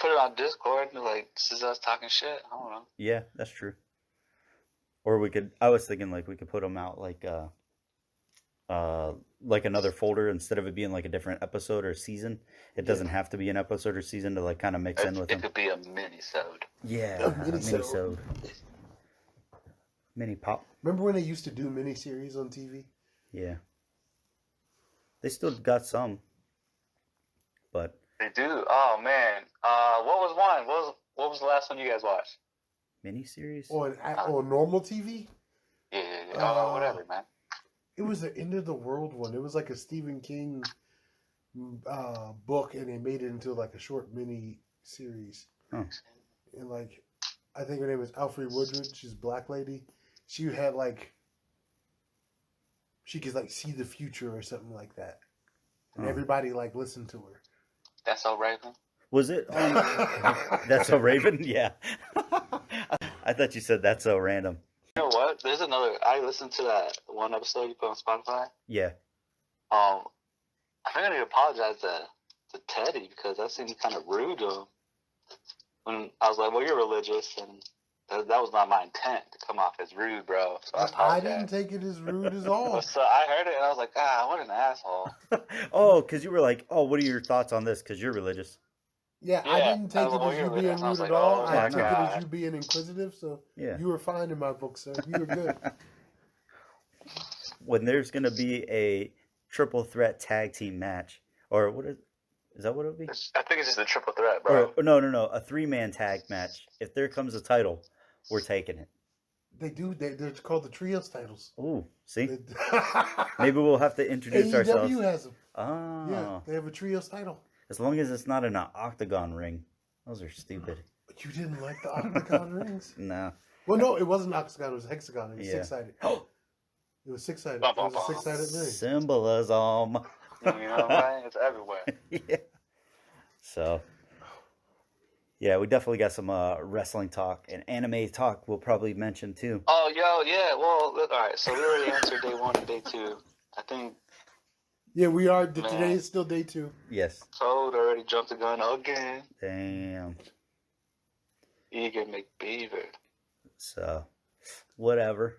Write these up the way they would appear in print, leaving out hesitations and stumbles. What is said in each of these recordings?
put it on Discord and like, this is us talking shit. I don't know. Yeah, that's true. Or we could. I was thinking like we could put them out like another folder instead of it being like a different episode or season. It doesn't have to be an episode or season to like kind of mix in with them. It could be a mini-sode. Yeah, a mini-sode. Mini pop. Remember when they used to do mini-series on TV? Yeah. They still got some, but they do. Oh man, what was one? What was the last one you guys watched? Miniseries on normal TV? Yeah. Whatever, man. It was the End of the World one. It was like a Stephen King book, and they made it into like a short mini series. Oh. And like, I think her name is Alfred Woodard. She's a black lady. She had like, she could like see the future or something like that, and everybody like listened to her. That's So Raven. Was it? That's So Raven? Yeah. I thought you said That's So Random. You know what? There's another. I listened to that one episode you put on Spotify. Yeah. I think I need to apologize to Teddy because that seemed kind of rude to him. When I was like, "Well, you're religious," and that was not my intent to come off as rude, bro. So I didn't take it as rude at all. So I heard it and I was like, what an asshole. Oh, because you were like, "Oh, what are your thoughts on this?" Because you're religious. Yeah, I didn't take it as you being rude at all. I took it as you being inquisitive, so you were fine in my book, sir. You were good. When there's going to be a triple threat tag team match, or what is that what it would be? I think it's just a triple threat, bro. Or, no, a 3-man tag match. If there comes a title, we're taking it. They do. They're called the trios titles. Ooh, see? Maybe we'll have to introduce ourselves. AEW has them. Oh. Yeah, they have a trios title. As long as it's not in an octagon ring. Those are stupid. But you didn't like the octagon rings? No. Well, no, it wasn't octagon. It was hexagon. It was six-sided. It was six-sided. It was a six-sided ring. Symbolism. You know, right? It's everywhere. Yeah. So, yeah, we definitely got some wrestling talk and anime talk we'll probably mention too. Oh, yeah. Well, all right. So we already answered day 1 and day 2. I think. Yeah, we are. Today is still day 2. Yes. Toad already jumped the gun again. Damn. Eager McBeaver. So, whatever.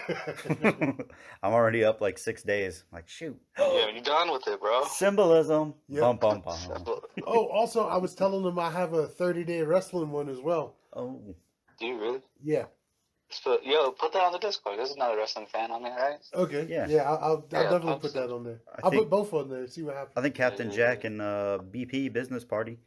I'm already up like 6 days. I'm like, shoot. Yeah, you done with it, bro. Symbolism. Yep. Bum, bum, bum. Oh, also, I was telling them I have a 30-day wrestling one as well. Oh. Do you really? Yeah. Put that on the Discord. There's another wrestling fan on there, right? Okay. Yeah. I'll definitely put that on there. I'll put both on there. See what happens. I think Captain Jack and BP Business Party.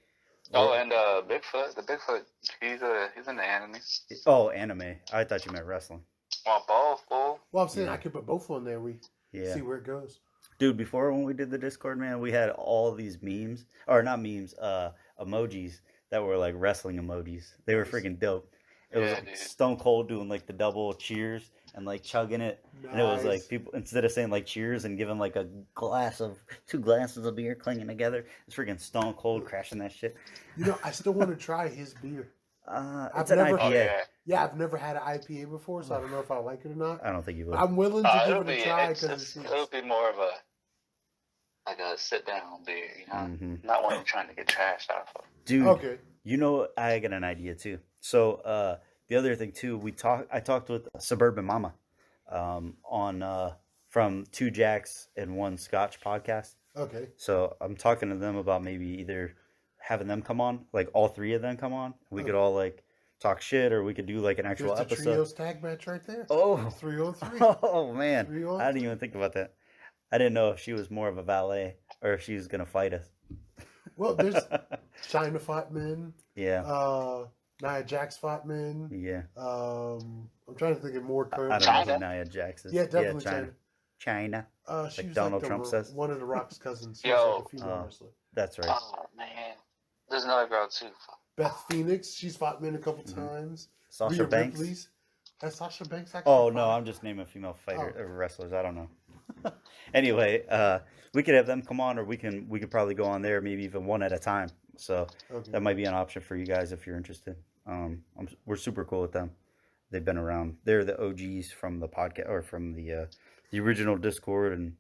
Oh, and Bigfoot. The Bigfoot. He's in the anime. Oh, anime. I thought you meant wrestling. Well, both, fool. Well, I'm saying I could put both on there. We see where it goes. Dude, before when we did the Discord, man, we had all these memes, or not memes, emojis that were like wrestling emojis. They were freaking dope. It was like Stone Cold doing like the double cheers and like chugging it. Nice. And it was like people, instead of saying like cheers and giving like two glasses of beer clinging together, it's freaking Stone Cold crashing that shit. You know, I still want to try his beer. It's an IPA. Yeah, I've never had an IPA before, so I don't know if I like it or not. I don't think you would. I'm willing to give it a try because it'll be more of a sit down beer, you know, not one you're trying to get trashed out of. Dude, okay. You know, I got an idea too. So the other thing too, I talked with Suburban Mama on from Two Jacks and One Scotch podcast. Okay. So I'm talking to them about maybe either having them come on, like all 3 of them come on. We could all like talk shit, or we could do like an actual episode. There's a trios tag match right there. Oh, 3-on-3. Oh man, I didn't even think about that. I didn't know if she was more of a valet or if she was gonna fight us. Well, there's China fought men. Yeah. Nia Jax fought men. Yeah. I'm trying to think of more current. I don't know who Nia Jax is. Yeah, definitely China. China. She like was Donald like Trump says. One of the Rock's cousins. She was like a female wrestler. That's right. Oh man, there's another girl too. Beth Phoenix. She's fought men a couple times. Sasha Rhea Banks. Ripley's. Has Sasha Banks actually? Oh no, I'm just naming female wrestlers. I don't know. Anyway, we could have them come on, or we could probably go on there, maybe even one at a time. So that might be an option for you guys if you're interested. We're super cool with them. They've been around. They're the OGs from the podcast, or from the original Discord, and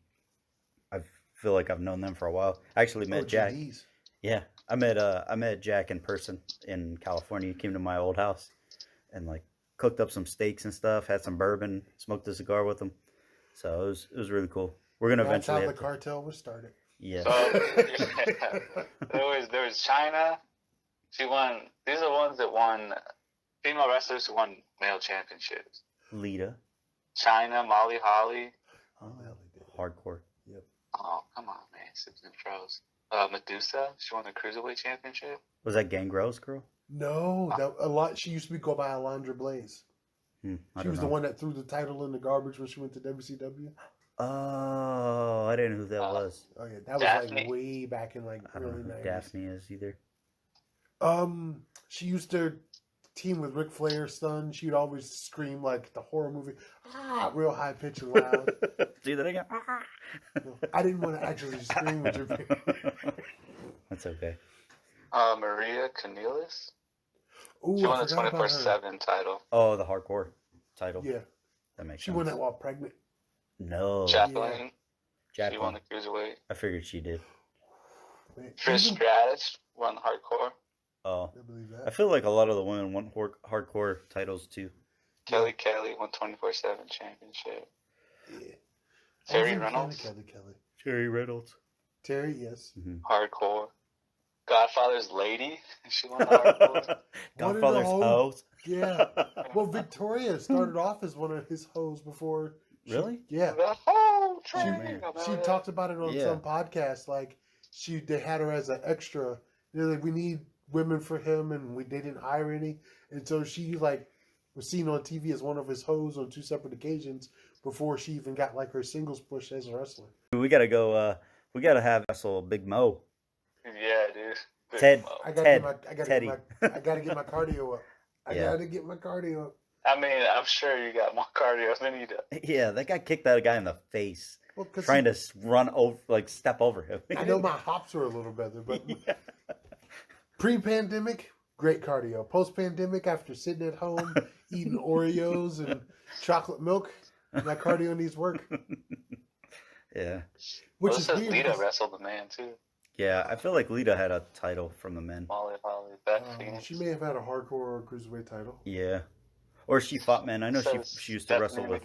I feel like I've known them for a while. I actually met Jack. OGs. Yeah, I met Jack in person in California. He came to my old house and like cooked up some steaks and stuff. Had some bourbon. Smoked a cigar with him. So it was really cool. We're gonna That's eventually. how the cartel was started. Yeah. There was China. She won. These are the ones that won. Female wrestlers who won male championships. Lita. China, Molly Holly. Oh, hardcore. Yep. Oh, come on, man. Sips and Pros. Medusa. She won the Cruiserweight Championship. Was that Gangrel's girl? No, she used to go by Alondra Blaze. She was the one that threw the title in the garbage when she went to WCW. Oh, I didn't know who that was. Oh yeah, that was Daphne. like way back in like I don't know early who 90s. Daphne is either. She used to team with Ric Flair's son. She'd always scream like the horror movie, real high pitched and loud. Do that again. I didn't want to actually scream with your. That's okay. Maria Kanellis. Ooh, She I won the forgot about her. 24/7 title. Oh, the hardcore title. Yeah, That makes she sense. won that while pregnant. No. Jacqueline. She won Jacqueline. the Cruiserweight. I figured she did. Man, Trish Stratus won the Hardcore. Oh. I believe I that. feel like a lot of the women won hardcore titles too. Kelly Kelly won 24/7 championship. Yeah. Terry Kelly, Reynolds. Kelly. Terry Reynolds. Terry, yes. Hardcore. Godfather's Lady. She won the Hardcore. Godfather's house. Yeah. Well, Victoria started off as one of his hoes before. Really? Yeah. The whole She, train. she talked about it on Yeah. some podcast. Like they had her as an extra. They're like, we need women for him, and they didn't hire any, and so she like was seen on TV as one of his hoes on 2 separate occasions before she even got like her singles push as a wrestler. We gotta go. We gotta have wrestle Big Mo. Yeah, dude. Big Ted. Mo. I gotta Ted. get my cardio up. I Yeah. gotta get my cardio up. I mean, I'm sure you got more cardio than you do. Yeah, that guy kicked that guy in the face, Well, cause trying to run over, like step over him. I know my hops were a little better, but Yeah. pre-pandemic, great cardio. Post-pandemic, after sitting at home eating Oreos and chocolate milk, that cardio needs work. Yeah. Which Well, is this weird. Lita because- wrestled the man, too. Yeah, I feel like Lita had a title from the men. Molly Holly. Beth Phoenix. she may have had a hardcore or cruiserweight title. Yeah. Or she fought men. I know So she used to wrestle Stephanie with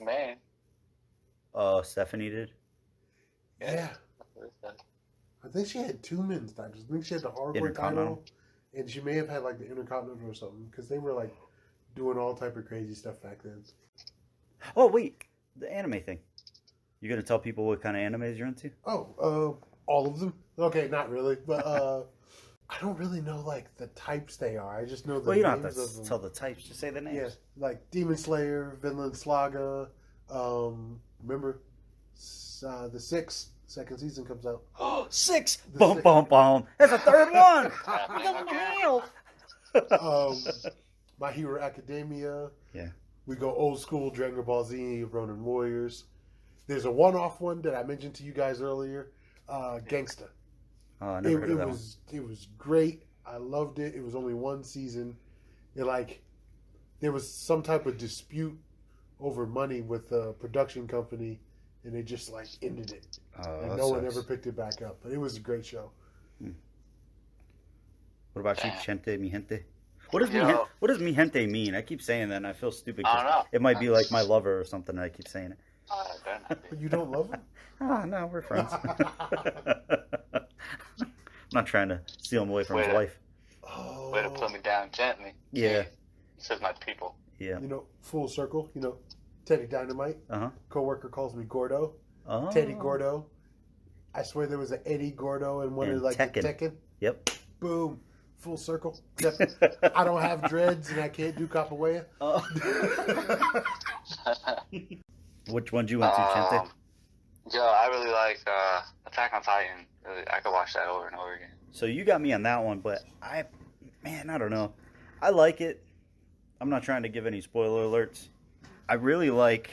McMahon. Stephanie did. Yeah. I think she had 2 men's titles. I think she had the hardcore Intercontinental. title, and she may have had like the Intercontinental or something, because they were like doing all type of crazy stuff back then. Oh wait, the anime thing. You gonna tell people what kind of animes you're into? Oh, all of them? Okay, not really, but I don't really know like the types they are. I just know the Well, you don't names have of to them. tell the types. Just say the names. Yeah, like Demon Slayer, Vinland Saga. Remember, the 6th second season comes out. Oh, 6! The Bum, six- bum, bum. There's a third one! My Hero Academia. Yeah. We go old school Dragon Ball Z, Ronin Warriors. There's a one-off one that I mentioned to you guys earlier, Gangsta. Oh, I never heard of that one. It was great. I loved it. It was only 1 season. There was some type of dispute over money with the production company, and they just like ended it. Oh, And that no one sucks. ever picked it back up. But it was a great show. What about you, Chente, mi gente? What does Yo. what does mi gente mean? I keep saying that, and I feel stupid. I don't 'cause know. It might be like my lover or something, and I keep saying it. Better not be. But you don't love him? Ah, no, we're friends. I'm not trying to steal him away from his Wait. wife. Oh, Way to put me down gently. Yeah. He says my people. Yeah. full circle. Teddy Dynamite. Uh-huh. Coworker calls me Gordo. Oh. Teddy Gordo. I swear there was an Eddie Gordo in one And of like Tekken. the Tekken. Yep. Boom. Full circle. Except I don't have dreads and I can't do capoeira. Oh. Which one do you went to, Chente? Yo, I really like Attack on Titan. Really, I could watch that over and over again. So you got me on that one, but I don't know. I like it. I'm not trying to give any spoiler alerts. I really like.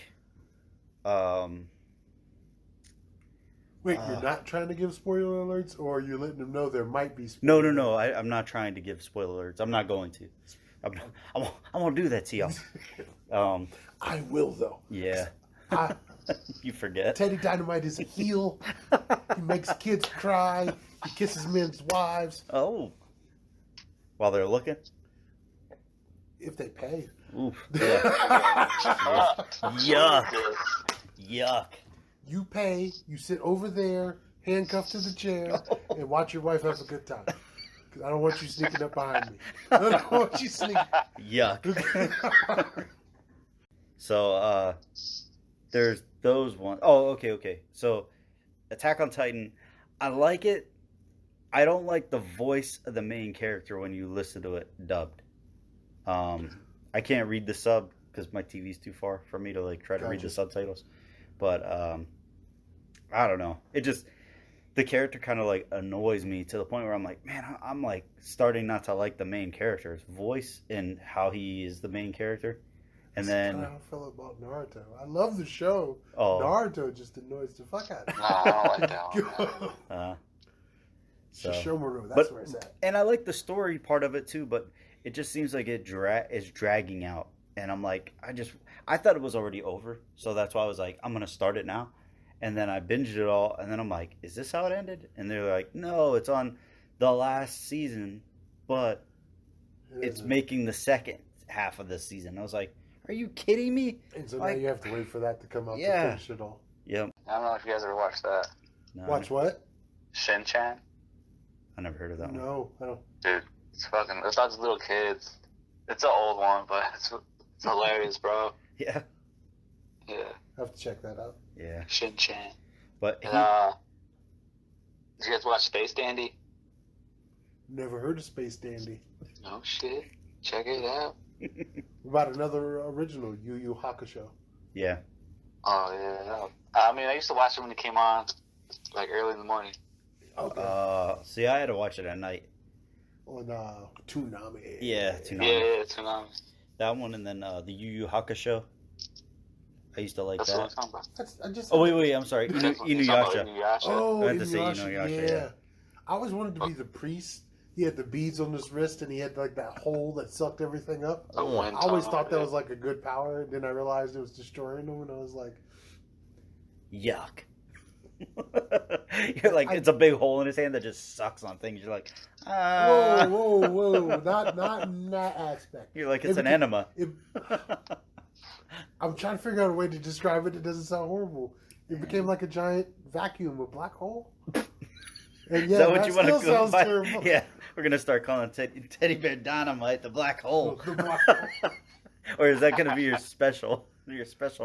Wait, you're not trying to give spoiler alerts, or you're letting them know there might be No, spoilers? no. I'm not trying to give spoiler alerts. I'm not going to. I'm gonna do that to y'all. I will, though. Yeah. I, You forget. Teddy Dynamite is a heel. He makes kids cry. He kisses men's wives. Oh, while they're looking. If they pay. Oof. Yeah. Yuck. Yuck. You pay. You sit over there, handcuffed to the chair, and watch your wife have a good time. Because I don't want you sneaking up behind me. I don't want you sneaking. Yuck. So, there's those ones. Oh, okay. So, Attack on Titan, I like it. I don't like the voice of the main character when you listen to it dubbed. I can't read the sub because my TV's too far for me to like try to read the subtitles. But I don't know. It just the character kind of like annoys me to the point where I'm like, man, I'm like starting not to like the main character's voice and how he is the main character. And then That's how I feel about Naruto. I love the show. Oh. Naruto just annoys the fuck out of me. No, I don't like that one. So, Shishomaro, that's where it's at. And I like the story part of it too, but it just seems like it is dragging out. And I'm like, I thought it was already over, so that's why I was like, I'm gonna start it now. And then I binged it all, and then I'm like, is this how it ended? And they're like, no, it's on the last season, but it's making the second half of the season. I was like, are you kidding me? And so like, now you have to wait for that to come out to finish it all. Yep. I don't know if you guys ever watched that. No, Watch what? Shin-Chan? I never heard of that one. No, I don't. Dude, it's about these little kids. It's an old one, but it's hilarious, bro. Yeah. Yeah. I have to check that out. Yeah. Shin-Chan. But did you guys watch Space Dandy? Never heard of Space Dandy. No shit. Check it out. About another original, Yu Yu Hakusho. Yeah. Oh, yeah. I mean, I used to watch it when it came on, like, early in the morning. Okay. See, I had to watch it at night. On Toonami. Yeah, Toonami. Yeah, Toonami. That one, and then the Yu Yu Hakusho. I used to like That's that. what I'm talking about. Oh, wait, I'm sorry. Inuyasha. Oh, I meant to say Inuyasha, yeah. I always wanted to be the priest. He had the beads on his wrist, and he had like that hole that sucked everything up. I always thought that was like a good power, and then I realized it was destroying them, and I was like, yuck. You're like, it's a big hole in his hand that just sucks on things. You're like, whoa, not in that aspect. You're like, it's an enema. I'm trying to figure out a way to describe it that doesn't sound horrible. It became like a giant vacuum, a black hole. And yeah, that still sounds terrible. Yeah, we're gonna start calling Teddy Bear Dynamite the black hole. The black hole. Or is that gonna be your special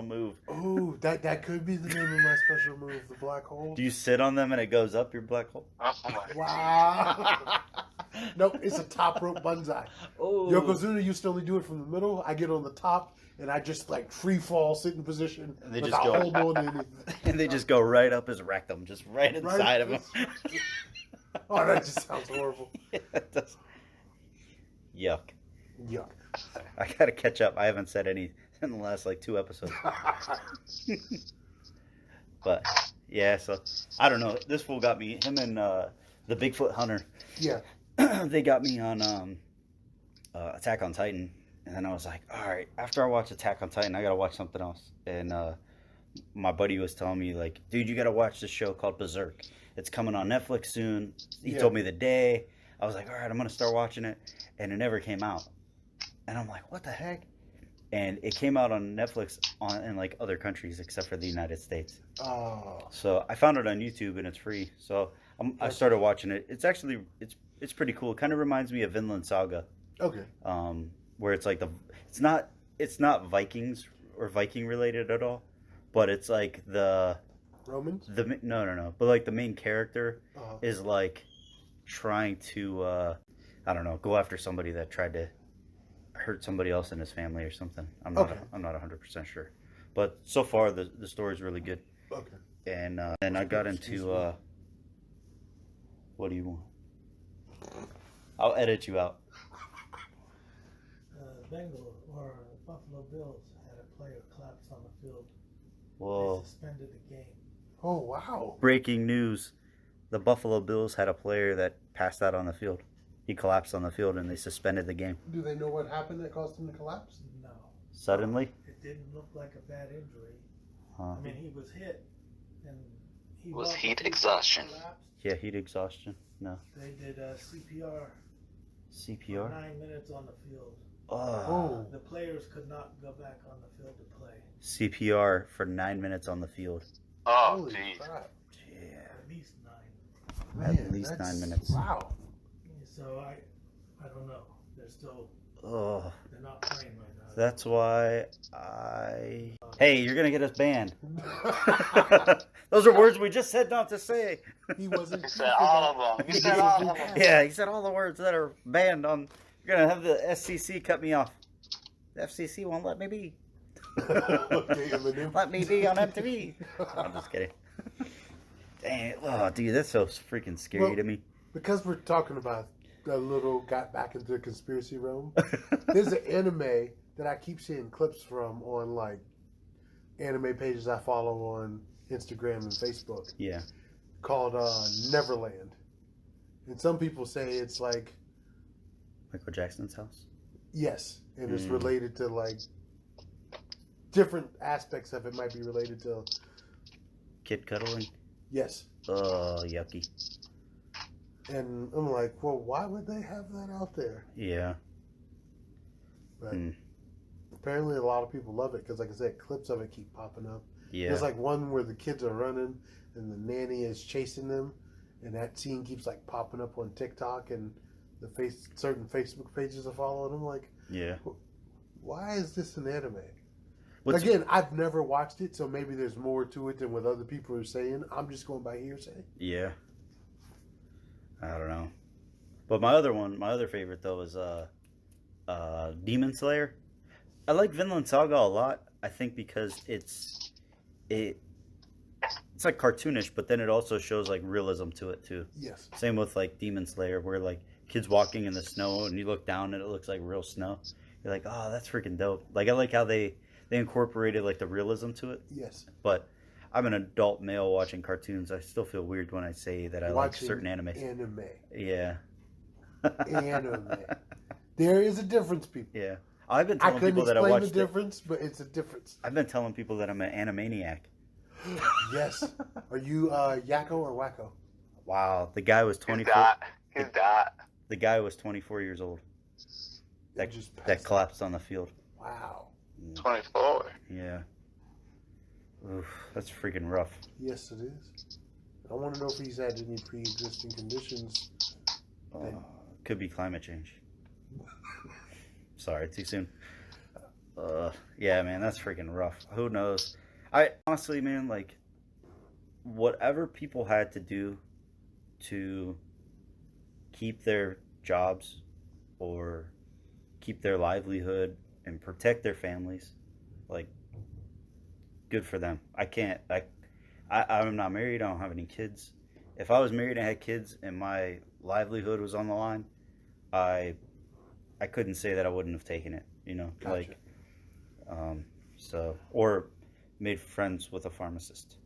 move? Oh, that could be the name of my special move, the black hole. Do you sit on them and it goes up your black hole? Oh my. Wow. Nope, it's a top rope banzai. Oh. Yokozuna used to only do it from the middle. I get on the top and I just like free fall, sit in position. And they just go. And they just go right up his rectum, just right inside of him. Oh, that just sounds horrible. Yeah, it does. Yuck. Yuck. I gotta catch up. I haven't said any in the last like 2 episodes. But yeah, so I don't know. This fool got me. Him and the Bigfoot Hunter. Yeah. They got me on Attack on Titan, and then I was like, all right. After I watch Attack on Titan, I gotta watch something else. And my buddy was telling me like, dude, you gotta watch this show called Berserk. It's coming on Netflix soon. He told me the day. I was like, all right, I'm gonna start watching it, and it never came out. And I'm like, what the heck? And it came out on Netflix in like other countries except for the United States. Oh. So I found it on YouTube and it's free. So I started watching it. It's actually it's pretty cool. It kind of reminds me of Vinland Saga. Okay. Where it's like it's not Vikings or Viking related at all, but it's like the Romans. No. But like the main character is like trying to I don't know, go after somebody that tried to hurt somebody else in his family or something. I'm not 100% sure, but so far the story's really good. Okay. And then I got into what do you want? I'll edit you out. Bengal or Buffalo Bills had a player collapse on the field. Whoa! They suspended the game. Oh wow! Breaking news: the Buffalo Bills had a player that passed out on the field. He collapsed on the field and they suspended the game. Do they know what happened that caused him to collapse? No. Suddenly? It didn't look like a bad injury. Huh. I mean, he was hit, and he was. Was heat exhaustion? collapsed. Yeah, heat exhaustion. No. They did CPR. 'Cause he collapsed. Yeah, heat exhaustion. They did CPR. For CPR. 9 minutes on the field. Oh. The players could not go back on the field to play. CPR for 9 minutes on the field. Oh, Holy jeez. crap. Yeah. At least 9. At least 9 that's- minutes. Wow. So I don't know. They're still. Oh. They're not playing right now. That's why Hey, you're gonna get us banned. Those are words we just said not to say. He wasn't. He said all of them. He said all of them. Yeah, he said all the words that are banned on. You're gonna have the SCC cut me off. The FCC won't let me be. Okay, Eminem. Let me be on MTV. I'm just kidding. Dang it. Oh, dude, that's so freaking scary Well, to me. Because we're talking about a little got back into the conspiracy realm, there's an anime that I keep seeing clips from on like anime pages I follow on Instagram and Facebook Yeah. called Neverland. And some people say it's like, Michael Jackson's house. yes, and it's Mm. related to like different aspects of it might be related to, Kid cuddling. yes. Oh, yucky. And I'm like, well, why would they have that out there? Yeah. But Mm. apparently a lot of people love it because, like I said, clips of it keep popping up. Yeah. There's like one where the kids are running and the nanny is chasing them, and that scene keeps like popping up on TikTok and the certain Facebook pages I follow. And I'm like, Yeah. why is this an anime? What's, Again, I've never watched it, so maybe there's more to it than what other people are saying. I'm just going by hearsay. Yeah. I don't know. But my other favorite though is Demon Slayer. I like Vinland Saga a lot. I think because it's like cartoonish, but then it also shows like realism to it too. Yes. Same with like Demon Slayer, where like kids walking in the snow and you look down and it looks like real snow. You're like, oh, that's freaking dope. Like I like how they incorporated like the realism to it. Yes. But I'm an adult male watching cartoons. I still feel weird when I say that I like Watching certain animes. Anime. Yeah. Anime. There is a difference, people. Yeah. I've been I telling couldn't people that I explain the watched it. difference, but it's a difference. I've been telling people that I'm an animaniac. Yes. Are you Yakko or Wacko? Wow. The guy was He's 24. got. He's got. The guy was 24 years old. That Just that passed collapsed on the field. Wow. 24. Yeah. Oof, that's freaking rough. Yes, it is. I want to know if he's had any pre-existing conditions. Could be climate change. Sorry, too soon. Yeah, man, that's freaking rough. Who knows? I honestly, man, like, whatever people had to do to keep their jobs or keep their livelihood and protect their families, like, good for them. I'm not married. I don't have any kids. If I was married and had kids and my livelihood was on the line, I couldn't say that I wouldn't have taken it, you know, Gotcha. like, or made friends with a pharmacist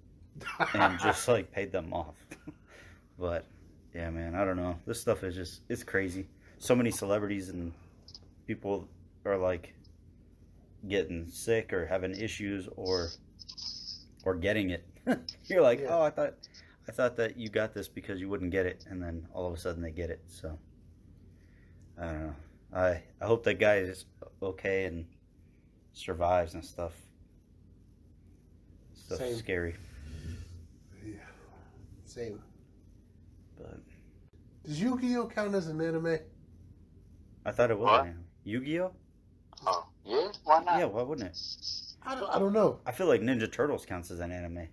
and just like paid them off. But yeah, man, I don't know. This stuff is just, it's crazy. So many celebrities and people are like getting sick or having issues or getting it. You're like, Yeah. oh, I thought that you got this because you wouldn't get it, and then all of a sudden they get it. So I don't know. I hope that guy is okay and survives and stuff. Stuff's Same. scary, Yeah. Same. but Does Yu-Gi-Oh count as an anime? I thought it was What? an anime. Yu-Gi-Oh? Oh, yeah? Why not? Yeah, why wouldn't it? I don't know. I feel like Ninja Turtles counts as an anime,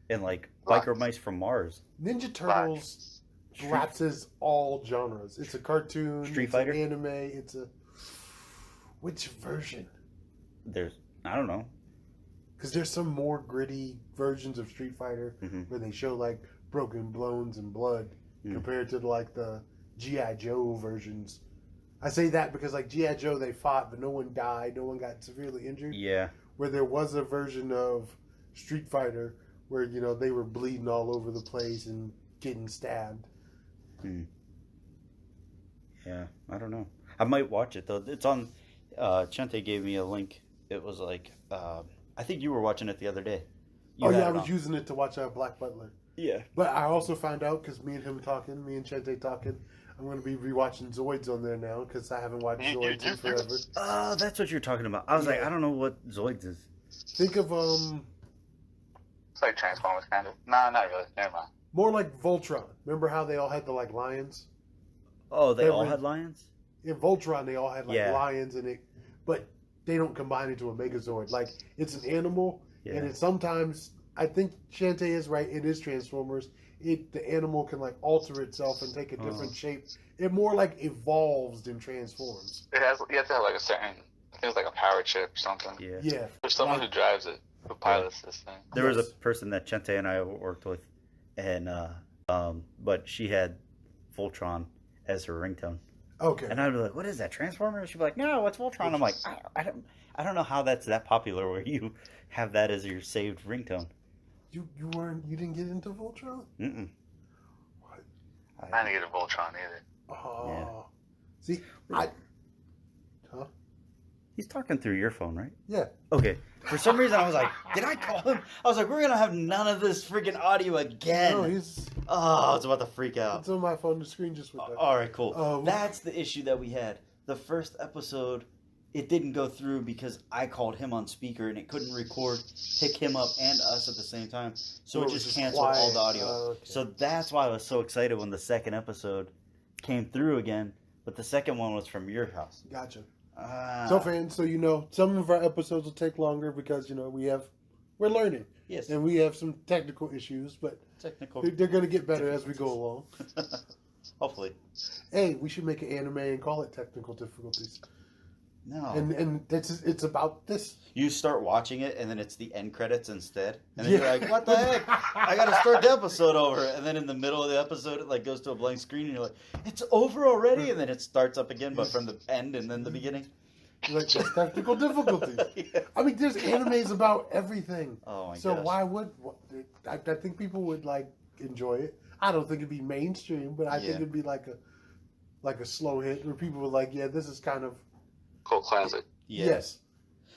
and like Right. Biker Mice from Mars. Ninja Turtles lapses all genres. It's a cartoon. Street it's Fighter? An anime. It's a which version? There's, I don't know. Because there's some more gritty versions of Street Fighter Mhm. where they show like broken bones and blood Mm. compared to like the G.I. Joe versions. I say that because like G.I. Joe they fought but no one died, no one got severely injured. Yeah, Where there was a version of Street Fighter where you know they were bleeding all over the place and getting stabbed. yeah. I don't know. I might watch it though. It's on. Chente gave me a link. It was like, I think you were watching it the other day. You Oh had yeah, I it was on. using it to watch Black Butler. Yeah. But I also found out because me and Chente talking, I'm going to be rewatching Zoids on there now because I haven't watched Zoids in forever. Oh, that's what you're talking about. I was like, I don't know what Zoids is. Think of It's like Transformers, kind of. Nah, not really. Never mind. more like Voltron. Remember how they all had the like lions? Oh, they all had lions? In Voltron, they all had like Yeah. lions in it, but they don't combine into a Megazord. Like it's an animal, Yeah. and it sometimes I think Shantae is right. It is Transformers. The animal can like alter itself and take a different shape. It more like evolves than transforms. You have to have like a certain, I think it's like a power chip or something. Yeah. Yeah, There's someone who drives it, who pilots this thing. There was a person that Chente and I worked with, and but she had Voltron as her ringtone. Okay. And I'd be like, "What is that, Transformer?" She'd be like, "No, what's Voltron?" I'm like, I don't know how that's that popular where you have that as your saved ringtone. You didn't get into Voltron? Mm-mm. What? I didn't get a Voltron either. Oh. Yeah. See, He's talking through your phone, right? Yeah. Okay. For some reason, I was like, did I call him? I was like, we're gonna have none of this freaking audio again. No, he's. Oh, I was about to freak out. It's on my phone. The screen just went. All right, cool. Um, That's the issue that we had. The first episode, it didn't go through because I called him on speaker and it couldn't record, pick him up and us at the same time. So Well, it it was just just canceled all quiet. the audio. Okay. So that's why I was so excited when the second episode came through again. But the second one was from your house. Gotcha. Ah. So fans, so some of our episodes will take longer because we're learning Yes. and we have some technical issues, but Technical. they're going to get better as we go along. Hopefully. Hey, we should make an anime and call it Technical Difficulties. No. And it's about this. You start watching it, and then it's the end credits instead. And then Yeah. you're like, what the heck? I got to start the episode over. And then in the middle of the episode, it like goes to a blank screen, and you're like, it's over already? And then it starts up again, but from the end and then the beginning. Like that's technical difficulties. Yeah. I mean, there's animes about everything. Oh, my So gosh. why would I think people would like enjoy it? I don't think it'd be mainstream, but I think it'd be like a slow hit where people were like, yeah, this is kind of Cult classic. Yeah. yes.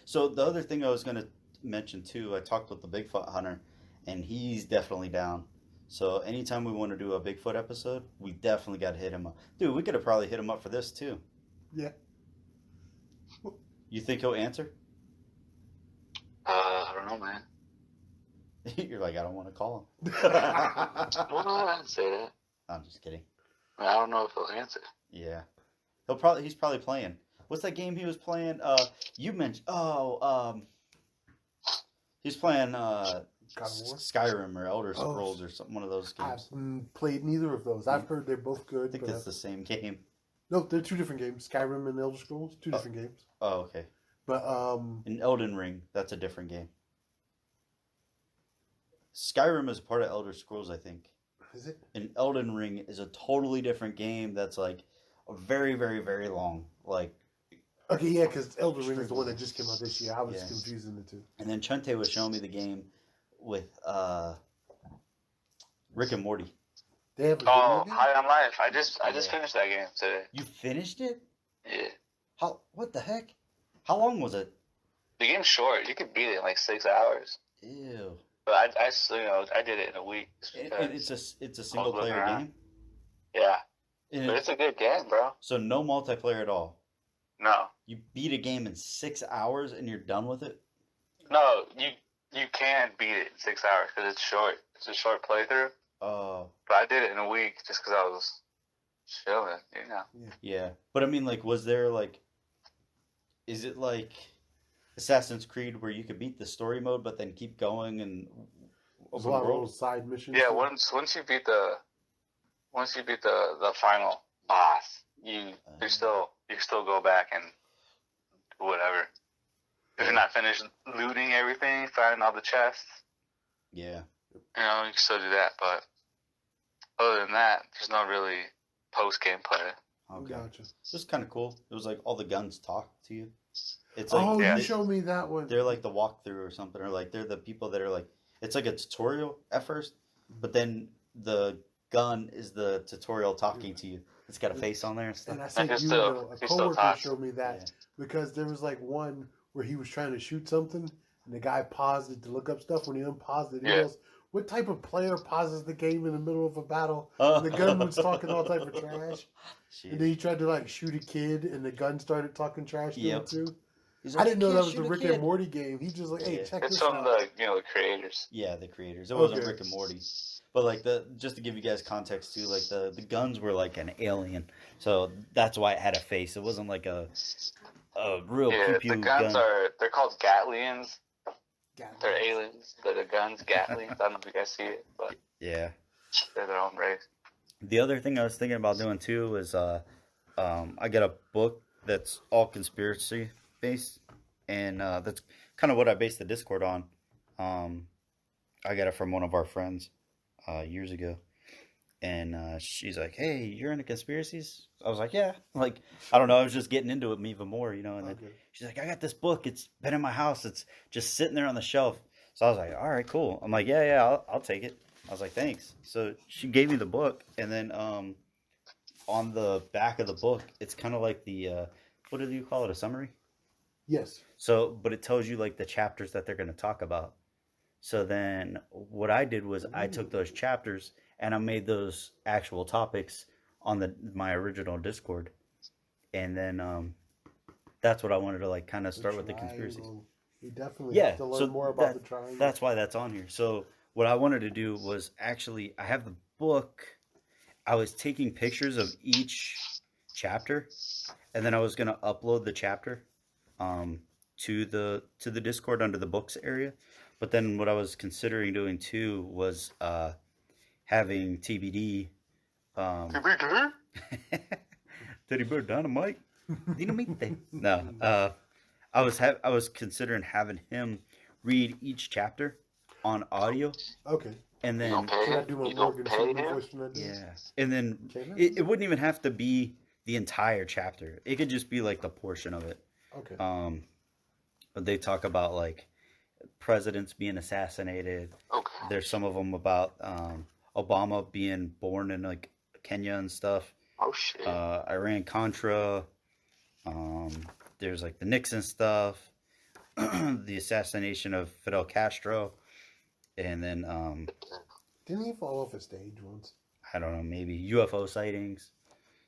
So the other thing I was going to mention, too, I talked with the Bigfoot hunter, and he's definitely down. So anytime we want to do a Bigfoot episode, we definitely got to hit him up. Dude, we could have probably hit him up for this, too. Yeah. You think he'll answer? I don't know, man. You're like, I don't want to call him. Well, no, I didn't say that. I'm just kidding. I don't know if he'll answer. Yeah. He's probably playing. What's that game he was playing? You mentioned he's playing God of War? Skyrim or Elder Scrolls or something, one of those I've games. played neither of those. I've heard they're both I good. think but it's the same game. no, they're two different games. Skyrim and Elder Scrolls, two different games. Oh, okay. But In Elden Ring, that's a different game. Skyrim is part of Elder Scrolls, I think. is it? And Elden Ring is a totally different game that's like very, very, very long. Like, Okay, yeah, because Elden Ring is the one that just came out this year. I was Yeah. confusing the two. and then Chente was showing me the game with Rick and Morty. They have a Oh, video High on Life. I just Yeah. finished that game today. You finished it? Yeah. How? What the heck? How long was it? The game's short. You could beat it in like 6 hours. Ew. But I did it in a week. And it's a single player around. game. Yeah. And But it's a good game, bro. so no multiplayer at all. No. You beat a game in 6 hours and you're done with it. No, you can beat it in 6 hours because it's short. It's a short playthrough. Oh. But I did it in a week just because I was chilling, you know. Yeah, but I mean, like, was there like, is it like Assassin's Creed where you could beat the story mode but then keep going and There's a open lot of little world? side missions. Yeah, once you beat the final boss, you still go back and whatever. If you're not finished looting everything, finding all the chests, Yeah. you know, you can still do that. But other than that, there's no really post game play. Okay. Gotcha. Just kind of cool. It was like all the guns talk to you. It's like Oh, yeah. you showed me that one. they're like the walkthrough or something, or like they're the people that are like, it's like a tutorial at first, but then the gun is the tutorial talking to you. It's got a face on there and stuff. And I said, Like, you still- know, a he still coworker talks. showed me that Yeah. because there was like one where he was trying to shoot something and the guy paused it to look up stuff. When he unpaused it, he Yeah. goes, What type of player pauses the game in the middle of a battle? And the gun was talking all type of trash. Shit. And then he tried to like shoot a kid, and the gun started talking trash to him too. He's I didn't know "You that can't was the shoot a Rick kid." and Morty game. He just like, hey, check It's this from out. the creators. Yeah, the creators. It wasn't Okay. Rick and Morty. But like just to give you guys context too, like the guns were like an alien, so that's why it had a face. It wasn't like a real pew Yeah, pew the guns gun. they're called Gatlians. Got They're it. aliens, but the guns Gatlians. I don't know if you guys see it, but Yeah. they're their own race. The other thing I was thinking about doing too is I got a book that's all conspiracy based, and that's kind of what I based the Discord on. I got it from one of our friends years ago, and she's like, "Hey, you're into conspiracies?" I was like, "Yeah." Like, I don't know, I was just getting into it even more, you know. And then Okay. she's like, "I got this book. It's been in my house. It's just sitting there on the shelf." So I was like, "All right, cool." I'm like, "Yeah, I'll take it." I was like, "Thanks." So she gave me the book, and then on the back of the book, it's kind of like the what do you call it? A summary. Yes. So, but it tells you like the chapters that they're going to talk about. So then what I did was I took those chapters and I made those actual topics on my original Discord. And then that's what I wanted to like kind of start with the conspiracies. Triangle. We definitely Yeah, have to learn so more about the triangle. That's why that's on here. So what I wanted to do was actually I have the book. I was taking pictures of each chapter, and then I was gonna upload the chapter to the Discord under the books area. But then what I was considering doing too was having TBD. Teddy Bear Dynamite. Dynamite. No, I was considering having him read each chapter on audio, Okay. and You then don't pay Can I him? do my You Morgan don't pay Freeman him? voice tonight? yeah, and then Okay. it wouldn't even have to be the entire chapter. It could just be like the portion of it. Okay. But they talk about like presidents being assassinated. Okay. There's some of them about Obama being born in like Kenya and stuff. Oh shit. Iran Contra. There's like the Nixon stuff, the assassination of Fidel Castro, and then Didn't he fall off a stage once? I don't know, maybe UFO sightings.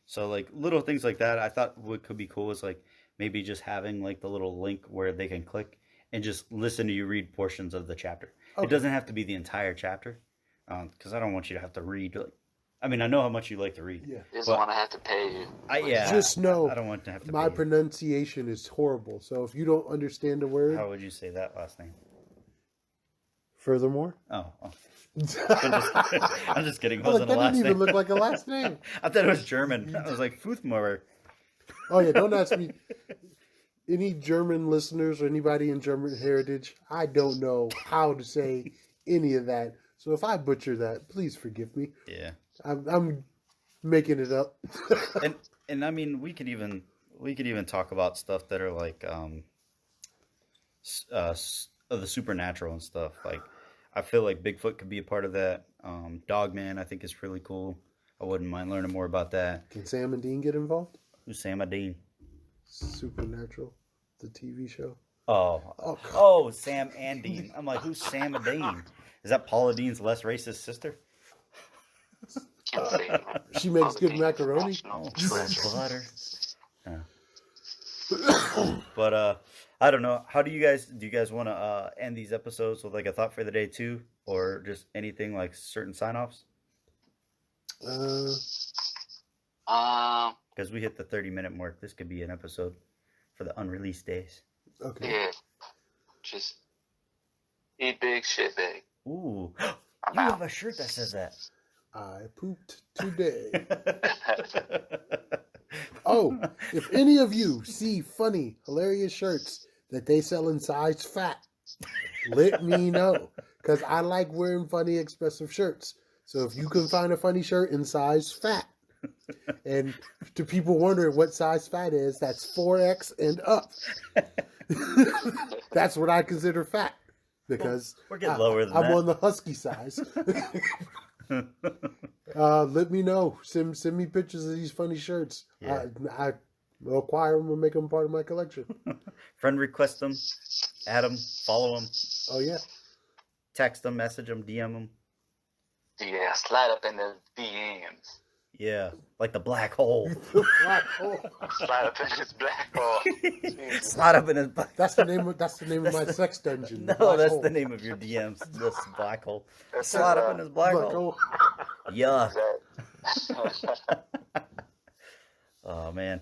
So like little things like that. I thought what could be cool is like maybe just having like the little link where they can click and just listen to you read portions of the chapter. Okay. It doesn't have to be the entire chapter, because I don't want you to have to read. Like, I mean, I know how much you like to read. Yeah. He doesn't want to have to pay you. Yeah. Just know I don't want to have to. my pay you. pronunciation is horrible. So if you don't understand a word, How would you say that last name? furthermore. Oh. I'm I'm just kidding. It like, wasn't that a last didn't even name. look like a last name. I thought it was German. I was like Futhmower. Oh yeah, don't ask me. Any German listeners or anybody in German heritage, I don't know how to say any of that. So if I butcher that, please forgive me. Yeah. I'm making it up. And I mean we could even talk about stuff that are like of the supernatural and stuff. Like I feel like Bigfoot could be a part of that. Dogman I think is really cool. I wouldn't mind learning more about that. Can Sam and Dean get involved? Who's Sam Dean? Supernatural, the TV show. Oh, Sam and Dean. I'm like, who's Sam Dean? Is that Paula Dean's less racist sister? Can't say that. She makes good macaroni. National Oh, treasure. butter. But I don't know. How do you guys want to end these episodes with like a thought for the day too, or just anything like certain sign-offs? Because we hit the 30-minute mark. This could be an episode for the unreleased days. Okay. Yeah. Just eat big, shit big. Ooh, I'm you out. have a shirt that says that. I pooped today. Oh, if any of you see funny, hilarious shirts that they sell in size fat, let me know. Because I like wearing funny, expressive shirts. So if you can find a funny shirt in size fat, and to people wondering what size fat is, that's 4X and up. That's what I consider fat. Because We're getting lower than I'm that. on the husky size. Let me know. Send me pictures of these funny shirts. Yeah. I will acquire them and make them part of my collection. Friend request them, add them, follow them, Oh yeah. text them, message them, DM them. Yeah, slide up in the DMs. Yeah, like the black hole. Black hole. Slide up in this black hole. Slide up in his black. That's the name of my sex dungeon. the No, Black that's Hole. the name of your DMs. This black hole. This Slide is, up in his black Black hole. hole. Yeah. That. Oh man.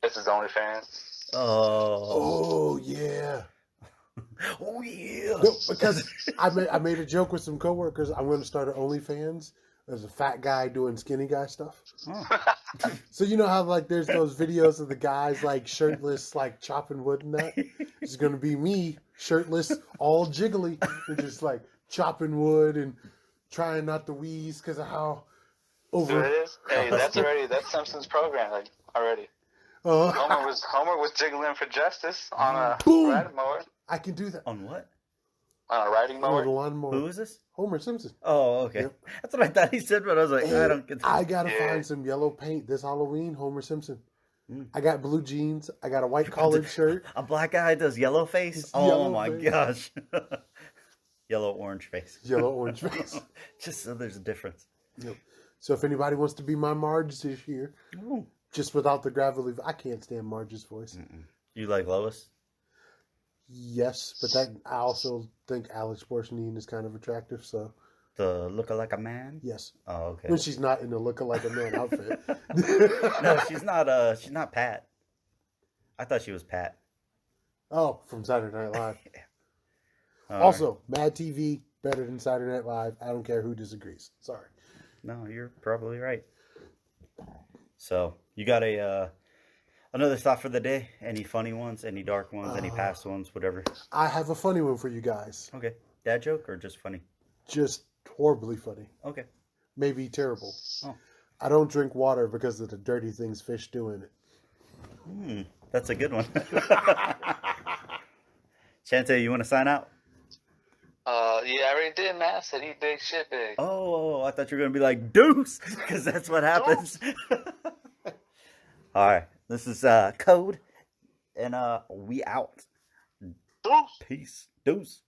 This is OnlyFans. Oh. Oh yeah. Oh yeah. No, because I made a joke with some coworkers. I'm going to start an OnlyFans. There's a fat guy doing skinny guy stuff. Oh. So you know how like there's those videos of the guys like shirtless, like chopping wood and that. It's going to be me shirtless, all jiggly, and just like chopping wood and trying not to wheeze because of how So over. it is. Hey, that's Simpsons program like, already. Homer was jiggling for justice on a Boom. riding mower. I can do that. On what? On a riding Oh, the mower. lawnmower. Who is this? Homer Simpson. Oh, okay. Yep. That's what I thought he said, but I was like, Hey, I don't get that. I gotta Yeah. find some yellow paint this Halloween. Homer Simpson. Mm. I got blue jeans. I got a white collared shirt. A black guy does yellow face? It's Oh yellow my face. gosh. Yellow orange face. Yellow orange face. Just so there's a difference. Yep. So if anybody wants to be my Marge this year, Ooh. just without the gravelly, I can't stand Marge's voice. You like Lois? Yes, but that I also think Alex Porchnine is kind of attractive. So The look like a man? yes, Oh, okay. when she's not in a looking like a man outfit. No, she's not Pat. I thought she was Pat. Oh, from Saturday Night Live. All Also, Mad TV better than Saturday Night Live. I don't care who disagrees. Sorry. right. No, you're probably right. So, you got another thought for the day? Any funny ones? Any dark ones? Any past ones? Whatever. I have a funny one for you guys. Okay. Dad joke or just funny? Just horribly funny. Okay. Maybe terrible. Oh. I don't drink water because of the dirty things fish do in it. That's a good one. Chante, you want to sign out? Yeah, I already did, man. I said eat big, shit big. Oh, I thought you were going to be like, deuce, because that's what happens. All right. This is Code, and we out. Deuce. Peace. Deuce.